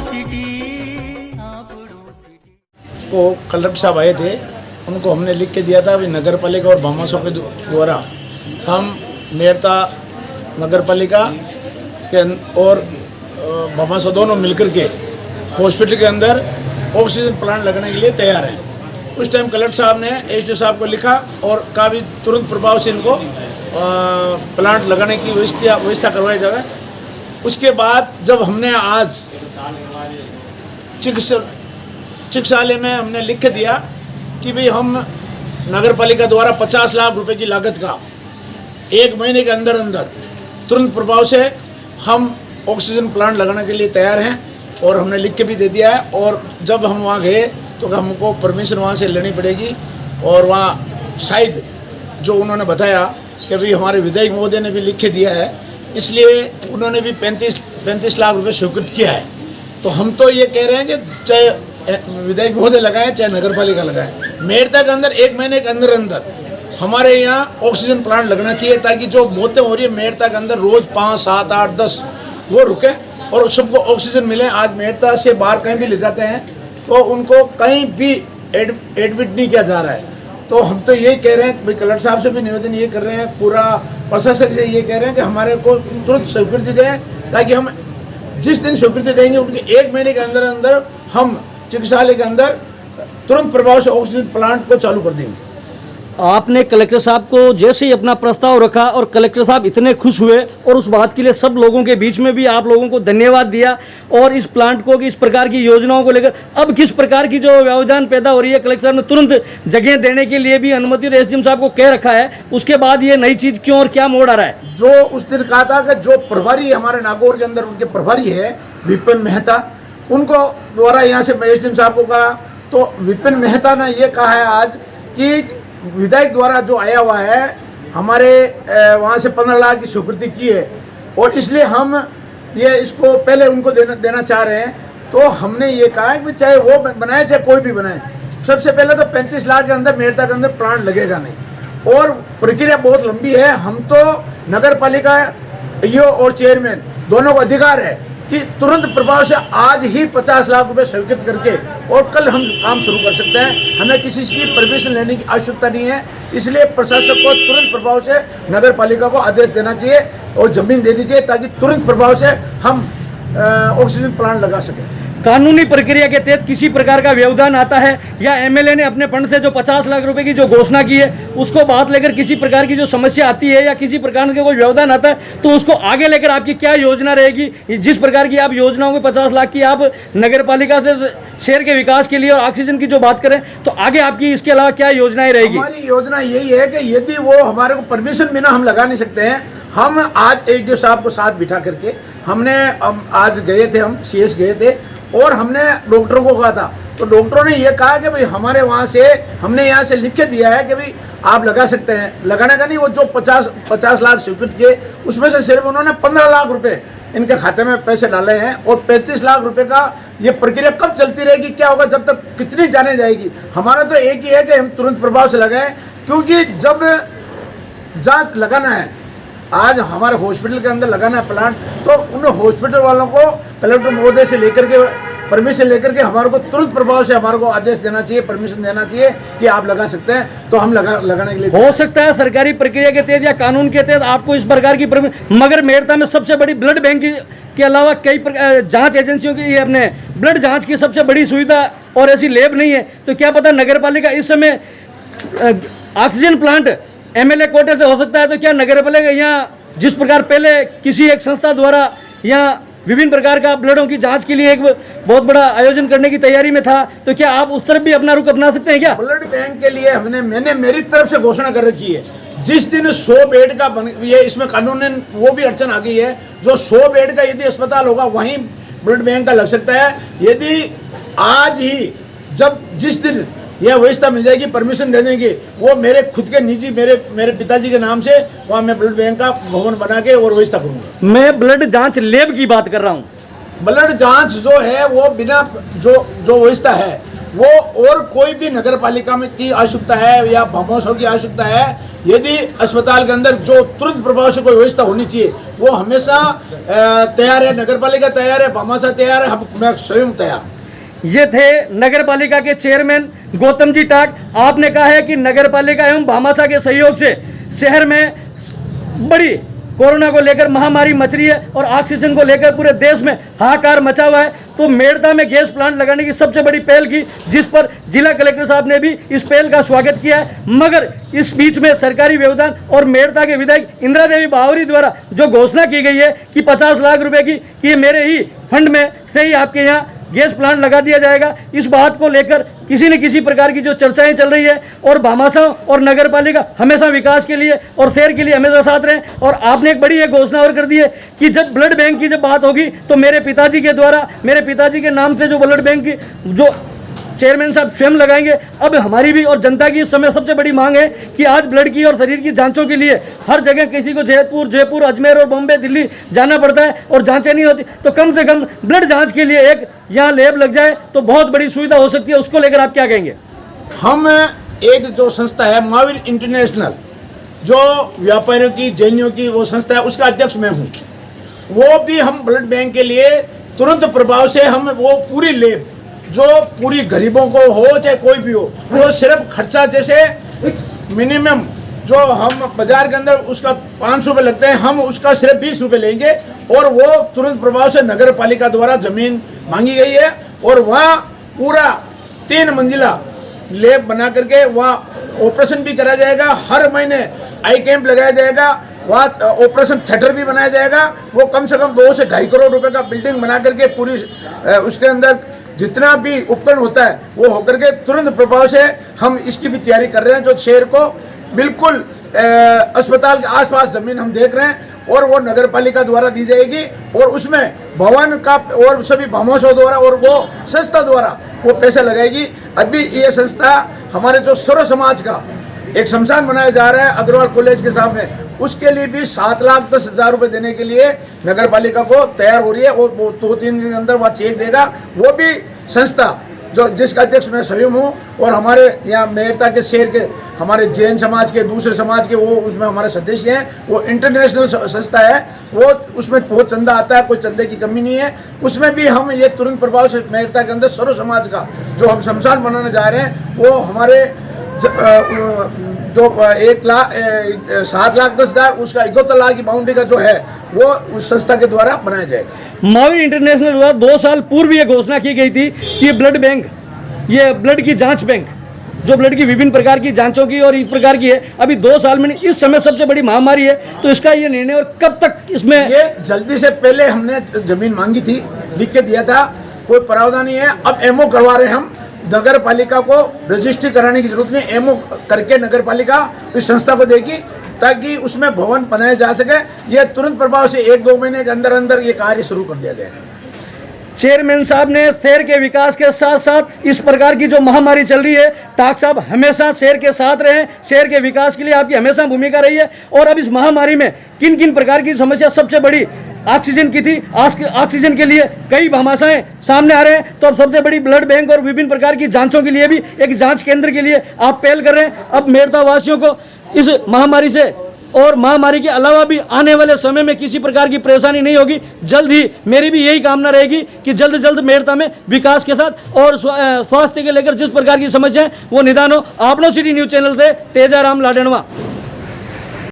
City को collector साहब आए थे, उनको हमने लिख के दिया था कि नगर पालिका और भामासों के द्वारा हम मेरता नगर पालिका के और भामासों दोनों मिलकर के हॉस्पिटल के अंदर ऑक्सीजन प्लांट लगाने के लिए तैयार हैं। उस टाइम कलेक्टर साहब ने एसडीओ साहब को लिखा और काफ़ी तुरंत प्रभाव से इनको प्लांट लगाने की व्यवस्था करवाई जाए। उसके बाद जब हमने आज चिकित्सालय में हमने लिख के दिया कि भाई हम नगर पालिका द्वारा 50 लाख रुपए की लागत का 1 महीने के अंदर अंदर तुरंत प्रभाव से हम ऑक्सीजन प्लांट लगाने के लिए तैयार हैं और हमने लिख के भी दे दिया है। और जब हम वहाँ गए तो हमको परमिशन वहाँ से लेनी पड़ेगी और वहाँ शायद जो उन्होंने बताया कि भाई हमारे विधायक महोदय ने भी लिख के दिया है, इसलिए उन्होंने भी 35 लाख रुपए स्वीकृत किया है। तो हम तो ये कह रहे हैं कि चाहे विधायक महोदय लगाएं चाहे नगर पालिका लगाएं, मेरता के अंदर 1 महीने के अंदर अंदर हमारे यहाँ ऑक्सीजन प्लांट लगना चाहिए ताकि जो मौतें हो रही है मेरता के अंदर रोज़ 5, 7, 8, 10 वो रुके और सबको ऑक्सीजन मिले। आज मेरता से बाहर कहीं भी ले जाते हैं तो उनको कहीं भी एडमिट नहीं किया जा रहा है। तो हम तो यही कह रहे हैं भाई, कलेक्टर साहब से भी निवेदन ये कर रहे हैं, पूरा प्रशासन से ये कह रहे हैं कि हमारे को तुरंत स्वीकृति दें ताकि हम जिस दिन स्वीकृति देंगे उनके 1 महीने के अंदर अंदर हम चिकित्सालय के अंदर तुरंत प्रभाव से ऑक्सीजन प्लांट को चालू कर देंगे। आपने कलेक्टर साहब को जैसे ही अपना प्रस्ताव रखा और कलेक्टर साहब इतने खुश हुए और उस बात के लिए सब लोगों के बीच में भी आप लोगों को धन्यवाद दिया और इस प्लांट को इस प्रकार की योजनाओं को लेकर अब किस प्रकार की जो व्यवधान पैदा हो रही है, कलेक्टर साहब ने तुरंत जगह देने के लिए भी अनुमति और एसडीएम साहब को कह रखा है, उसके बाद ये नई चीज़ क्यों और क्या मोड़ आ रहा है? जो उस दिन कहा था कि जो प्रभारी हमारे नागौर के अंदर उनके प्रभारी है विपिन मेहता, उनको द्वारा यहाँ से एसडीएम साहब को कहा तो विपिन मेहता ने ये कहा है आज कि विधायक द्वारा जो आया हुआ है हमारे वहाँ से 15 लाख की स्वीकृति की है और इसलिए हम ये इसको पहले उनको देना चाह रहे हैं। तो हमने ये कहा है कि चाहे वो बनाए चाहे कोई भी बनाए, सबसे पहले तो 35 लाख के अंदर मेरता के अंदर प्लांट लगेगा नहीं और प्रक्रिया बहुत लंबी है। हम तो नगर पालिका ईओ और चेयरमैन दोनों को अधिकार है कि तुरंत प्रभाव से आज ही 50 लाख रुपए स्वीकृत करके और कल हम काम शुरू कर सकते हैं। हमें किसी की परमिशन लेने की आवश्यकता नहीं है, इसलिए प्रशासक को तुरंत प्रभाव से नगर पालिका को आदेश देना चाहिए और जमीन देनी चाहिए ताकि तुरंत प्रभाव से हम ऑक्सीजन प्लांट लगा सकें। कानूनी प्रक्रिया के तहत किसी प्रकार का व्यवधान आता है या एमएलए ने अपने फंड से जो 50 लाख रुपए की जो घोषणा की है उसको बात लेकर किसी प्रकार की जो समस्या आती है या किसी प्रकार का कोई व्यवधान आता है तो उसको आगे लेकर आपकी क्या योजना रहेगी? जिस प्रकार की आप योजनाओं को 50 लाख की आप नगर पालिका से शहर के विकास के लिए और ऑक्सीजन की जो बात करें तो आगे आपकी इसके अलावा क्या योजनाएं रहेगी? हमारी योजना यही है कि यदि वो हमारे को परमिशन बिना हम लगा नहीं सकते हैं, हम आज एसडीओ साहब को साथ बिठा करके हमने आज गए थे, हम सीएस गए थे और हमने डॉक्टरों को कहा था तो डॉक्टरों ने ये कहा कि भाई हमारे वहाँ से हमने यहाँ से लिख के दिया है कि भाई आप लगा सकते हैं। लगाने का नहीं, वो जो 50 लाख स्वीकृत किए उसमें से सिर्फ उन्होंने 15 लाख रुपए इनके खाते में पैसे डाले हैं और 35 लाख रुपए का ये प्रक्रिया कब चलती रहेगी, क्या होगा, जब तक कितनी जाने जाएगी। हमारा तो एक ही है कि हम तुरंत प्रभाव से लगाएं क्योंकि जब जाँच लगाना है, आज हमारे हॉस्पिटल के अंदर लगाना है प्लांट तो उन हॉस्पिटल वालों को कलेक्टर महोदय से लेकर के परमिशन लेकर के हमारे को तुरंत प्रभाव से हमारे को आदेश देना चाहिए, परमिशन देना चाहिए कि आप लगा सकते हैं तो हम लगाने के लिए। हो सकता है सरकारी प्रक्रिया के तहत या कानून के तहत आपको इस प्रकार की मगर मेरता में सबसे बड़ी ब्लड बैंक के अलावा कई जांच एजेंसियों की अपने ब्लड जांच की सबसे बड़ी सुविधा और ऐसी लैब नहीं है तो क्या पता नगर पालिका इस समय ऑक्सीजन प्लांट एमएलए कोटे से हो सकता है तो क्या नगर पालिका यहाँ जिस प्रकार पहले किसी एक संस्था द्वारा यहाँ विभिन्न प्रकार का ब्लडों की जांच के लिए एक बहुत बड़ा आयोजन करने की तैयारी में था तो क्या आप उस तरफ भी अपना रुख अपना सकते हैं क्या? ब्लड बैंक के लिए मैंने मेरी तरफ से घोषणा कर रखी है। जिस दिन 100 बेड का ये इसमें कानूनन वो भी अड़चन आ गई है, जो 100 बेड का यदि अस्पताल होगा वहीं ब्लड बैंक का लग सकता है। यदि आज ही जब जिस दिन यह व्यवस्था मिल जाएगी, परमिशन दे देंगे, वो मेरे खुद के निजी मेरे पिताजी के नाम से वहाँ मैं ब्लड बैंक का भवन बना के और व्यवस्था करूँगा। मैं ब्लड जांच लैब की बात कर रहा हूँ। ब्लड जांच जो है वो बिना जो व्यवस्था है वो और कोई भी नगर पालिका में की आवश्यकता है या भमोसों की आवश्यकता है, यदि अस्पताल के अंदर जो तुरंत प्रभाव से कोई व्यवस्था होनी चाहिए वो हमेशा तैयार है। नगर पालिका तैयार है, भामाशाह तैयार है, हम मैं स्वयं तैयार। ये थे नगर पालिका के चेयरमैन गौतम जी टाक। आपने कहा है कि नगर पालिका एवं भामाशाह के सहयोग से शहर में बड़ी कोरोना को लेकर महामारी मच रही है और ऑक्सीजन को लेकर पूरे देश में हाहाकार मचा हुआ है। तो मेड़ता में गैस प्लांट लगाने की सबसे बड़ी पहल की, जिस पर जिला कलेक्टर साहब ने भी इस पहल का स्वागत किया है। मगर इस बीच में सरकारी व्यवधान और मेड़ता के विधायक इंदिरा देवी बावरी द्वारा जो घोषणा की गई है कि 50 लाख रुपए की कि मेरे ही फंड में से ही आपके यहाँ गैस प्लांट लगा दिया जाएगा, इस बात को लेकर किसी न किसी प्रकार की जो चर्चाएं चल रही है। और भामाशाह और नगर पालिका हमेशा विकास के लिए और शहर के लिए हमेशा साथ रहे। और आपने एक बड़ी एक घोषणा और कर दी है कि जब ब्लड बैंक की जब बात होगी तो मेरे पिताजी के द्वारा, मेरे पिताजी के नाम से जो ब्लड बैंक की जो चेयरमैन साहब स्वयं लगाएंगे। अब हमारी भी और जनता की इस समय सबसे बड़ी मांग है कि आज ब्लड की और शरीर की जांचों के लिए हर जगह किसी को जयपुर, अजमेर और बॉम्बे, दिल्ली जाना पड़ता है और जांचें नहीं होती। तो कम से कम ब्लड जांच के लिए एक यहाँ लैब लग जाए तो बहुत बड़ी सुविधा हो सकती है। उसको लेकर आप क्या कहेंगे? हम एक जो संस्था है महावीर इंटरनेशनल, जो व्यापारियों की, जैनियों की वो संस्था है, उसका अध्यक्ष मैं हूँ। वो भी हम ब्लड बैंक के लिए तुरंत प्रभाव से हम वो पूरी लैब जो पूरी गरीबों को हो चाहे कोई भी हो, वो सिर्फ खर्चा जैसे मिनिमम जो हम बाजार के अंदर उसका 500 रुपये लगते हैं, हम उसका सिर्फ 20 रुपये लेंगे। और वो तुरंत प्रभाव से नगर पालिका द्वारा जमीन मांगी गई है और वहाँ पूरा 3 मंजिला लैब बना करके वहाँ ऑपरेशन भी कराया जाएगा। हर महीने आई कैंप लगाया जाएगा, वहाँ ऑपरेशन थिएटर भी बनाया जाएगा। वो कम से कम 2 से 2.5 करोड़ रुपए का बिल्डिंग बना करके पूरी उसके अंदर जितना भी उपकरण होता है वो होकर के तुरंत प्रभाव से हम इसकी भी तैयारी कर रहे हैं। जो शहर को बिल्कुल अस्पताल के आसपास जमीन हम देख रहे हैं और वो नगर पालिका द्वारा दी जाएगी और उसमें भवन का और सभी भामाशाह द्वारा और वो संस्था द्वारा वो पैसा लगाएगी। अभी ये संस्था हमारे जो सर्व समाज का एक शमशान बनाया जा रहा है अग्रवाल कॉलेज के सामने, उसके लिए भी 7,10,000 रुपये देने के लिए नगर पालिका को तैयार हो रही है। वो 2-3 दिन के अंदर वह चेक देगा। वो भी संस्था जो जिसका अध्यक्ष मैं स्वयं हूँ और हमारे यहाँ मेड़ता के शहर के हमारे जैन समाज के, दूसरे समाज के वो उसमें हमारे सदस्य हैं। वो इंटरनेशनल संस्था है, वो उसमें बहुत चंदा आता है, कोई चंदे की कमी नहीं है। उसमें भी हम ये तुरंत प्रभाव से मेड़ता के अंदर सर्व समाज का जो हम शमशान बनाने जा रहे हैं वो हमारे जो 7,10,000 उसका 71 लाख की बाउंड्री का जो है वो उस संस्था के द्वारा बनाया जाएगा। महावीर इंटरनेशनल द्वारा 2 साल पूर्व ये घोषणा की गई थी कि ये ब्लड बैंक, ये ब्लड की जांच बैंक जो ब्लड की विभिन्न प्रकार की जांचों की और इस प्रकार की है, अभी 2 साल में इस समय सबसे बड़ी महामारी है। तो इसका ये निर्णय और कब तक इसमें ये जल्दी से पहले हमने जमीन मांगी थी, लिख के दिया था, कोई प्रावधान नहीं है। अब एमओ करवा रहे हैं हम, नगर पालिका को रजिस्ट्री कराने की जरूरत नहीं, एमओ करके नगर पालिका इस संस्था को देगी ताकि उसमें भवन बनाया जा सके। यह तुरंत प्रभाव से 1-2 महीने के अंदर अंदर ये कार्य शुरू कर दिया जाएगा। चेयरमैन साहब ने शहर के विकास के साथ साथ इस प्रकार की जो महामारी चल रही है, टाक साहब हमेशा शहर के साथ रहे, शहर के विकास के लिए आपकी हमेशा भूमिका रही है। और अब इस महामारी में किन किन प्रकार की समस्या सबसे बड़ी ऑक्सीजन की थी, ऑक्सीजन के लिए कई भामाशाहें सामने आ रहे हैं। तो अब सबसे बड़ी ब्लड बैंक और विभिन्न प्रकार की जांचों के लिए भी एक जांच केंद्र के लिए आप पहल कर रहे हैं। अब मेड़ता वासियों को इस महामारी से और महामारी के अलावा भी आने वाले समय में किसी प्रकार की परेशानी नहीं होगी। जल्द ही मेरी भी यही कामना रहेगी कि जल्द से जल्द मेड़ता में विकास के साथ और स्वास्थ्य के लेकर जिस प्रकार की समस्या है वो निदान हो। आपनो सिटी न्यूज़ चैनल से तेजाराम लाडनवा।